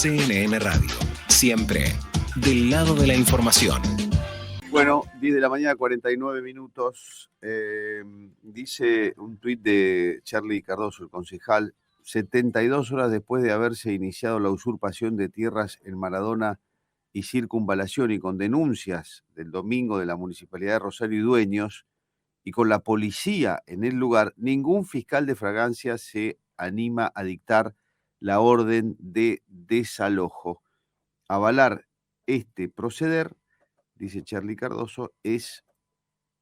CNN Radio. Siempre del lado de la información. Bueno, 10 de la mañana, 49 minutos. Dice un tuit de Charlie Cardoso, el concejal: 72 horas después de haberse iniciado la usurpación de tierras en Maradona y Circunvalación, y con denuncias del domingo de la Municipalidad de Rosario y dueños, y con la policía en el lugar, ningún fiscal de fragancia se anima a dictar la orden de desalojo. Avalar este proceder, dice Charlie Cardoso, es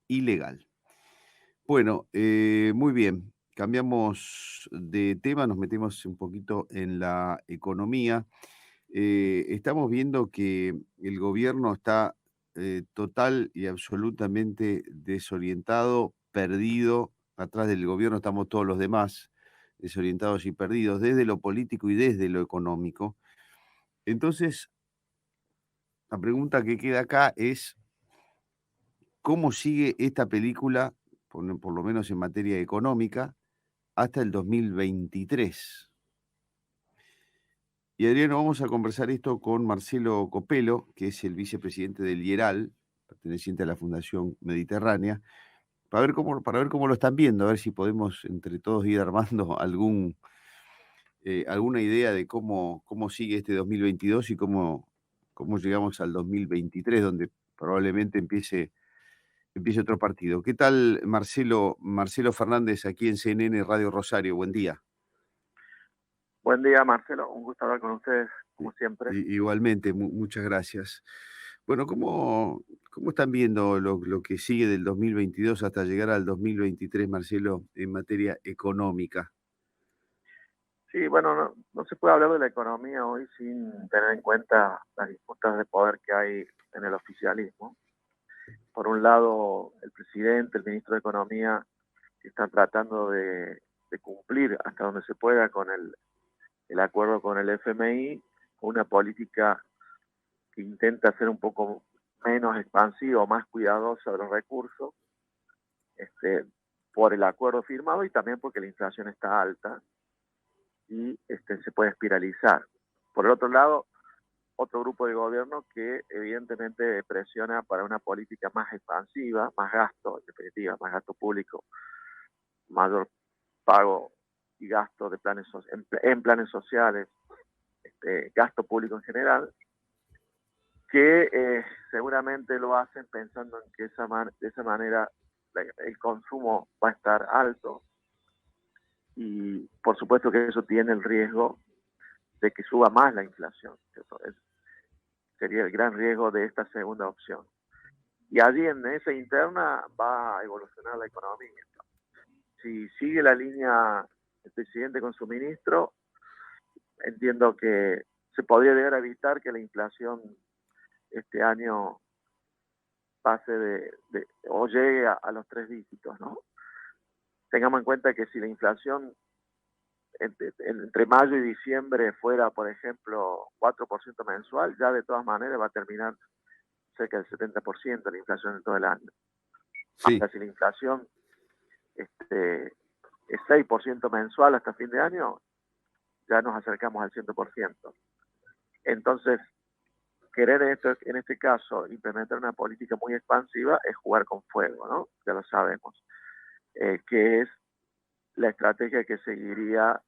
ilegal. Bueno, muy bien. Cambiamos de tema, nos metemos un poquito en la economía. Estamos viendo que el gobierno está total y absolutamente desorientado, perdido. Atrás del gobierno estamos todos los demás, desorientados y perdidos, desde lo político y desde lo económico. Entonces, la pregunta que queda acá es: ¿cómo sigue esta película, por lo menos en materia económica, hasta el 2023? Y Adriano, vamos a conversar esto con Marcelo Copelo, que es el vicepresidente del IERAL, perteneciente a la Fundación Mediterránea, para ver cómo lo están viendo, a ver si podemos entre todos ir armando alguna idea de cómo sigue este 2022 y cómo llegamos al 2023, donde probablemente empiece otro partido. ¿Qué tal, Marcelo? Marcelo Fernández, aquí en CNN Radio Rosario. Buen día. Buen día, Marcelo. Un gusto hablar con ustedes, como siempre. Igualmente, muchas gracias. Bueno, ¿cómo están viendo lo que sigue del 2022 hasta llegar al 2023, Marcelo, en materia económica? Sí, bueno, no se puede hablar de la economía hoy sin tener en cuenta las disputas de poder que hay en el oficialismo. Por un lado, el presidente, el ministro de Economía, están tratando de cumplir hasta donde se pueda con el acuerdo con el FMI, una política que intenta ser un poco menos expansiva, más cuidadosa de los recursos, por el acuerdo firmado y también porque la inflación está alta y se puede espiralizar. Por el otro lado, otro grupo de gobierno que evidentemente presiona para una política más expansiva, más gasto, en definitiva, más gasto público, mayor pago y gasto de en planes sociales, gasto público en general, que seguramente lo hacen pensando en que de esa manera el consumo va a estar alto, y por supuesto que eso tiene el riesgo de que suba más la inflación. Sería el gran riesgo de esta segunda opción. Y allí en esa interna va a evolucionar la economía. Si sigue la línea el presidente con su ministro, entiendo que se podría llegar a evitar que la inflación este año pase o llegue a los 3 dígitos, ¿no? Tengamos en cuenta que si la inflación entre mayo y diciembre fuera, por ejemplo, 4% mensual, ya de todas maneras va a terminar cerca del 70% la inflación en todo el año. Sí. Ahora, si la inflación es 6% mensual hasta fin de año, ya nos acercamos al 100%. Entonces, querer en este caso implementar una política muy expansiva es jugar con fuego, ¿no? Ya lo sabemos. Que es la estrategia que seguiría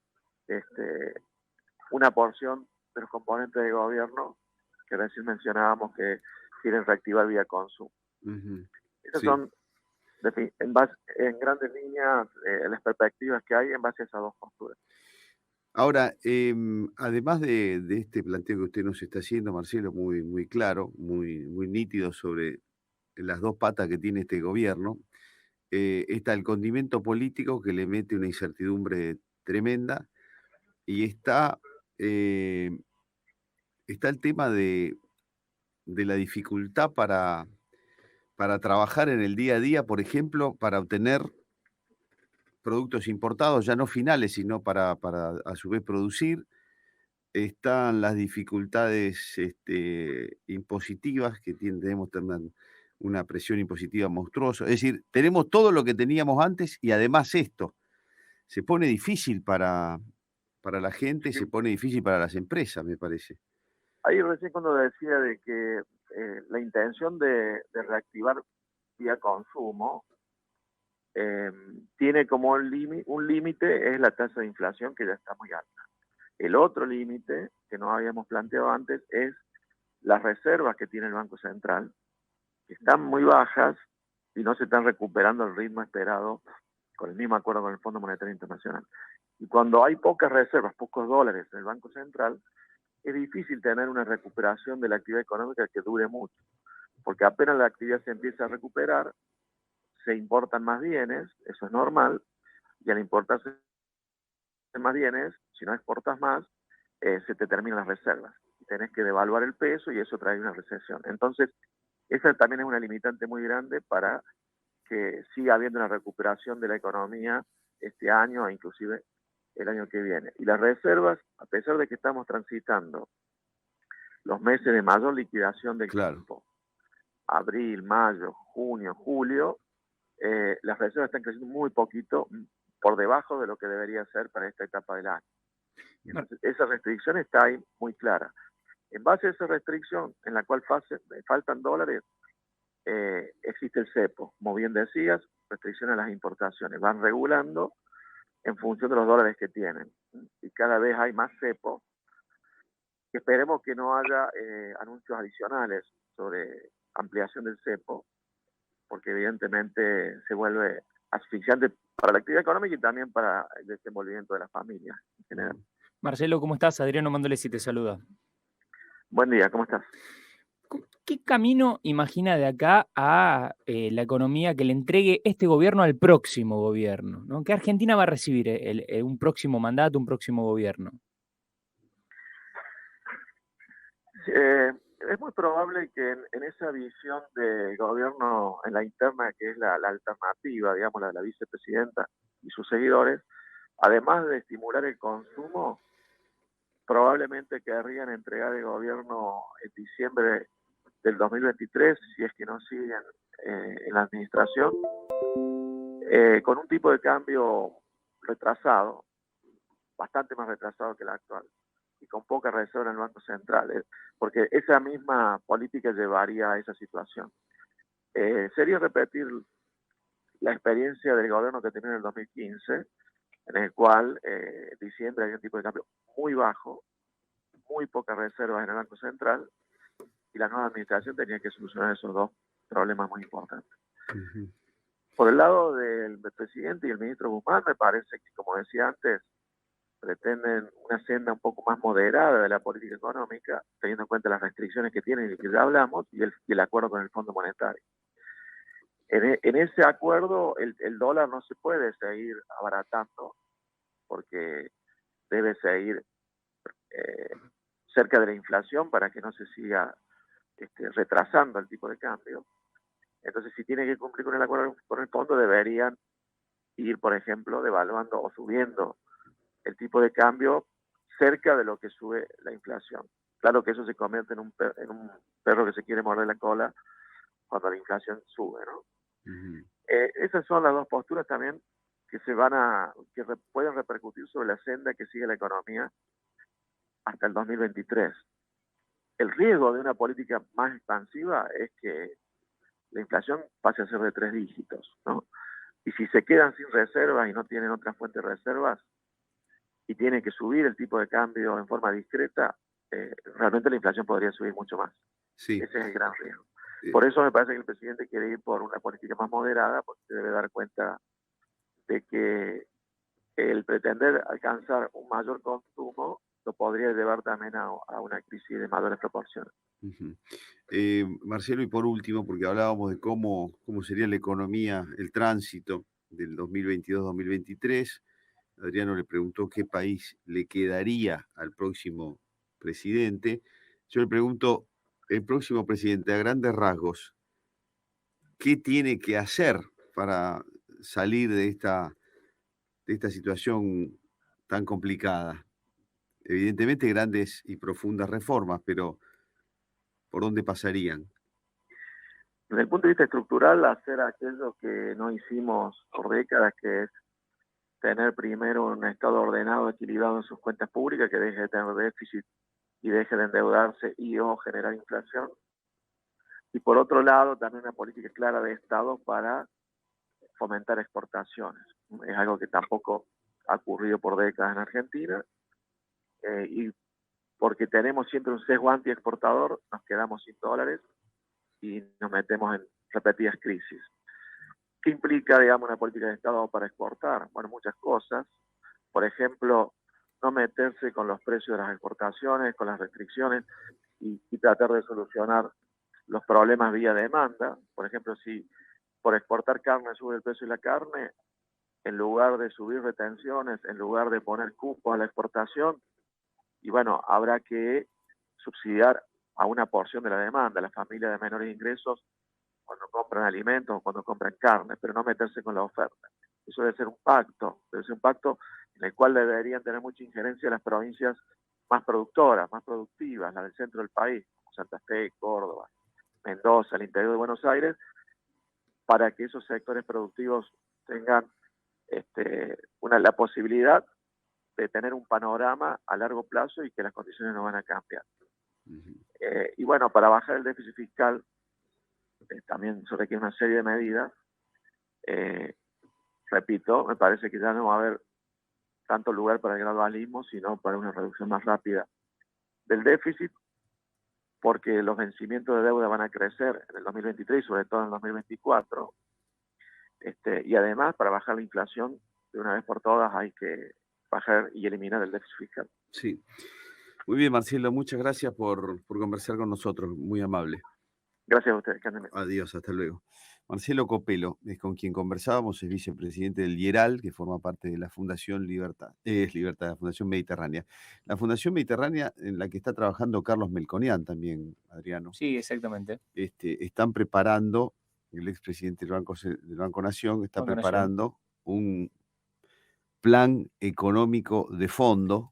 una porción de los componentes de gobierno que recién mencionábamos que quieren reactivar vía consumo. Uh-huh. Esas Sí. son, en grandes líneas, las perspectivas que hay en base a esas dos posturas. Ahora, además de este planteo que usted nos está haciendo, Marcelo, muy claro, muy nítido sobre las dos patas que tiene este gobierno, está el condimento político que le mete una incertidumbre tremenda, y está el tema de la dificultad para trabajar en el día a día, por ejemplo, para obtener productos importados, ya no finales, sino para a su vez producir. Están las dificultades impositivas, que tenemos una presión impositiva monstruosa. Es decir, tenemos todo lo que teníamos antes y además esto. Se pone difícil para para la gente, Sí. se pone difícil para las empresas, me parece. Ahí recién cuando decía de que la intención de reactivar vía consumo eh, tiene como un límite, es la tasa de inflación que ya está muy alta. El otro límite que no habíamos planteado antes es las reservas que tiene el Banco Central, que están muy bajas y no se están recuperando al ritmo esperado con el mismo acuerdo con el Fondo Monetario Internacional. Y cuando hay pocas reservas, pocos dólares en el Banco Central, es difícil tener una recuperación de la actividad económica que dure mucho, porque apenas la actividad se empieza a recuperar, se importan más bienes, eso es normal, y al importarse más bienes, si no exportas más, se te terminan las reservas. Tenés que devaluar el peso y eso trae una recesión. Entonces, esa también es una limitante muy grande para que siga habiendo una recuperación de la economía este año e inclusive el año que viene. Y las reservas, a pesar de que estamos transitando los meses de mayor liquidación del Claro. campo, abril, mayo, junio, julio, las reservas están creciendo muy poquito, por debajo de lo que debería ser para esta etapa del año. Entonces, esa restricción está ahí muy clara. En base a esa restricción, en la cual faltan dólares, existe el cepo. Como bien decías, restricción a las importaciones. Van regulando en función de los dólares que tienen. Y cada vez hay más cepo. Esperemos que no haya anuncios adicionales sobre ampliación del cepo, porque evidentemente se vuelve asfixiante para la actividad económica y también para el desenvolvimiento de las familias en general. Marcelo, ¿cómo estás? Adriano Mandolesi te saluda. Buen día, ¿cómo estás? ¿Qué camino imagina de acá a la economía que le entregue este gobierno al próximo gobierno, ¿no? ¿Qué Argentina va a recibir un próximo mandato, un próximo gobierno? Es muy probable que en esa visión de gobierno en la interna, que es la alternativa, digamos, la de la vicepresidenta y sus seguidores, además de estimular el consumo, probablemente querrían entregar el gobierno en diciembre del 2023, si es que no siguen en la administración, con un tipo de cambio retrasado, bastante más retrasado que el actual, y con poca reserva en el Banco Central, porque esa misma política llevaría a esa situación. Sería repetir la experiencia del gobierno que tenía en el 2015, en el cual en diciembre había un tipo de cambio muy bajo, muy pocas reservas en el Banco Central, y la nueva administración tenía que solucionar esos dos problemas muy importantes. Uh-huh. Por el lado del presidente y el ministro Guzmán, me parece que, como decía antes, pretenden una senda un poco más moderada de la política económica, teniendo en cuenta las restricciones que tienen y que ya hablamos, y el acuerdo con el Fondo Monetario. En ese acuerdo, el dólar no se puede seguir abaratando, porque debe seguir cerca de la inflación para que no se siga retrasando el tipo de cambio. Entonces, si tiene que cumplir con el acuerdo con el fondo, deberían ir, por ejemplo, devaluando o subiendo el tipo de cambio cerca de lo que sube la inflación. Claro que eso se convierte en un perro que se quiere morder la cola cuando la inflación sube, ¿no? Uh-huh. Esas son las dos posturas también que pueden repercutir sobre la senda que sigue la economía hasta el 2023. El riesgo de una política más expansiva es que la inflación pase a ser de 3 dígitos, ¿no? Y si se quedan sin reservas y no tienen otra fuente de reservas y tienen que subir el tipo de cambio en forma discreta, realmente la inflación podría subir mucho más. Sí. Ese es el gran riesgo. Por eso me parece que el presidente quiere ir por una política más moderada, porque se debe dar cuenta de que el pretender alcanzar un mayor consumo lo podría llevar también a una crisis de mayores proporciones. Uh-huh. Marcelo, y por último, porque hablábamos de cómo sería la economía, el tránsito del 2022-2023, Adriano le preguntó qué país le quedaría al próximo presidente. Yo le pregunto, el próximo presidente, a grandes rasgos, ¿qué tiene que hacer para salir de esta situación tan complicada? Evidentemente grandes y profundas reformas, pero ¿por dónde pasarían? Desde el punto de vista estructural, hacer aquello que no hicimos por décadas, que es tener primero un Estado ordenado, equilibrado en sus cuentas públicas, que deje de tener déficit y deje de endeudarse y o generar inflación. Y por otro lado, también una política clara de Estado para fomentar exportaciones. Es algo que tampoco ha ocurrido por décadas en Argentina, y porque tenemos siempre un sesgo anti-exportador, nos quedamos sin dólares y nos metemos en repetidas crisis. ¿Qué implica, digamos, una política de Estado para exportar? Bueno, muchas cosas. Por ejemplo, no meterse con los precios de las exportaciones, con las restricciones y tratar de solucionar los problemas vía demanda. Por ejemplo, si por exportar carne sube el precio de la carne, en lugar de subir retenciones, en lugar de poner cupos a la exportación, y bueno, habrá que subsidiar a una porción de la demanda, las familias de menores ingresos, cuando compran alimentos o cuando compran carne, pero no meterse con la oferta. Eso debe ser un pacto en el cual deberían tener mucha injerencia las provincias más productoras, más productivas, las del centro del país, como Santa Fe, Córdoba, Mendoza, el interior de Buenos Aires, para que esos sectores productivos tengan la posibilidad de tener un panorama a largo plazo y que las condiciones no van a cambiar. Y bueno, para bajar el déficit fiscal también se requiere una serie de medidas. Repito, me parece que ya no va a haber tanto lugar para el gradualismo, sino para una reducción más rápida del déficit, porque los vencimientos de deuda van a crecer en el 2023 y sobre todo en el 2024. Y además, para bajar la inflación de una vez por todas, hay que bajar y eliminar el déficit fiscal. Sí. Muy bien, Marcelo, muchas gracias por conversar con nosotros, muy amable. Gracias a ustedes, que anden bien. Adiós, hasta luego. Marcelo Copelo es con quien conversábamos, es vicepresidente del IERAL, que forma parte de la Fundación Libertad, la Fundación Mediterránea. La Fundación Mediterránea en la que está trabajando Carlos Melconian también, Adriano. Sí, exactamente. Están preparando, el expresidente del Banco Nación está preparando un plan económico de fondo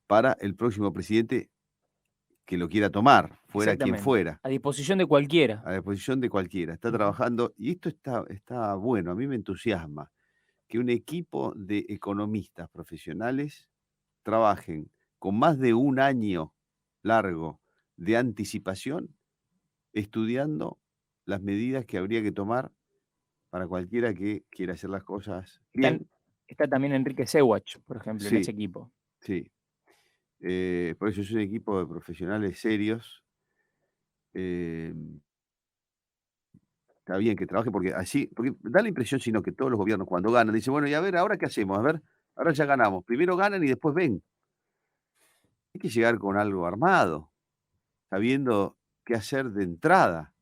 para el próximo presidente que lo quiera tomar, fuera quien fuera. A disposición de cualquiera. A disposición de cualquiera. Está trabajando, y esto está bueno, a mí me entusiasma, que un equipo de economistas profesionales trabajen con más de un año largo de anticipación, estudiando las medidas que habría que tomar para cualquiera que quiera hacer las cosas bien. Está también Enrique Sewach, por ejemplo, en ese equipo. Sí. Por eso es un equipo de profesionales serios. Está bien que trabaje porque da la impresión, sino que todos los gobiernos cuando ganan dicen, bueno, y a ver, ¿ahora qué hacemos? A ver, ahora ya ganamos. Primero ganan y después ven. Hay que llegar con algo armado, sabiendo qué hacer de entrada.